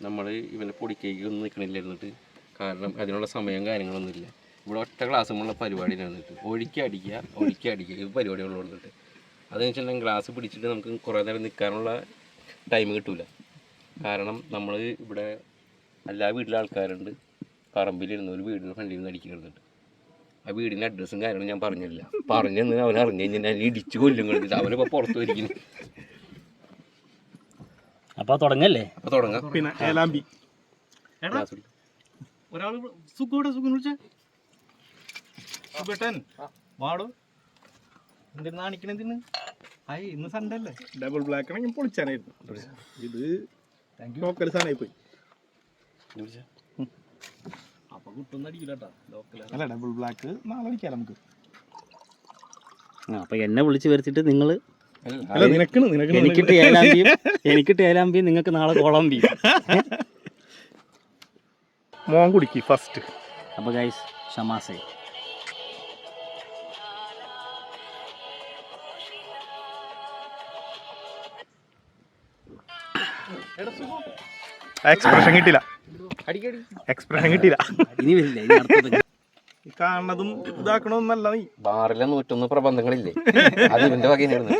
നമ്മൾ ഇവനെ പൊടിക്കേക്ക് ഒന്നും നിൽക്കണില്ലായിരുന്നിട്ട്, കാരണം അതിനുള്ള സമയം കാര്യങ്ങളൊന്നുമില്ല. ഇവിടെ ഒറ്റ ക്ലാസ്സുമുള്ള പരിപാടി നടന്നിട്ട് ഒഴിക്കുക ഈ പരിപാടികൾ കൊടുത്തിട്ട് അതെന്ന് വെച്ചിട്ടുണ്ടെങ്കിൽ ഗ്ലാസ് പിടിച്ചിട്ട് നമുക്ക് കുറേ നേരം നിൽക്കാനുള്ള ടൈം കിട്ടില്ല. കാരണം നമ്മൾ ഇവിടെ എല്ലാ വീട്ടിലെ ആൾക്കാരുണ്ട്, പറമ്പിലിരുന്ന് ഒരു വീടിൻ്റെ ഫ്രണ്ടിൽ നിന്ന് അടിക്കുന്നുണ്ട്. ആ വീടിൻ്റെ അഡ്രസ്സും കാര്യങ്ങളും ഞാൻ പറഞ്ഞില്ല. പറഞ്ഞെന്ന് അവൻ അറിഞ്ഞു കഴിഞ്ഞാൽ ഇടിച്ചു കൊല്ലും കളിച്ചിട്ട് അവനിപ്പോൾ പുറത്ത് വരിക്കുന്നു. അപ്പോൾ തുടങ്ങല്ലേ? അപ്പോൾ തുടങ്ങാം. പിന്നെ ഏലാമ്പി ഒരാൾ സുഖൂടെ സുഖം വിളിച്ചേ സുഖട്ടൻ വാടോ എന്തിനാ കാണിക്കണെന്തിന്? ഹായ് ഇന്ന് സൺഡേ അല്ലേ? ഡബിൾ ബ്ലാക്ക് ആണെങ്കിൽ പൊളിച്ചാനായിരുന്നു. ഇത് ലോക്കൽ സാധനമായി പോയി. അപ്പൊ കുട്ടൊന്നും അടിക്കില്ല കേട്ടോ ലോക്കൽ. അല്ല ഡബിൾ ബ്ലാക്ക് നാളെ അടിക്കാം നമുക്ക്. അപ്പോൾ എന്നെ വിളിച്ച് വരുത്തിയിട്ട് നിങ്ങൾ അല്ല നിനക്ക് എനിക്കിട്ട് ഏലാമ്പിയും നിങ്ങൾക്ക് നാളെ കോളമ്പിയും. മോൻ കുടിക്ക് ഫസ്റ്റ്. അപ്പോൾ ഗൈസ് ഷമാസേ എക്സ്പ്രഷൻ കിട്ടില്ല. എക്സ്പ്രഷൻ കിട്ടില്ല. ഇനി വരില്ല, ഇനി അടുത്തത്. കാണുന്നതും ഇതാക്കണമെന്നല്ല നീ. ബാറിലെ 101 പ്രബന്ധങ്ങളില്ലേ, അത് ഇവന്റെ വകയായിരുന്നു.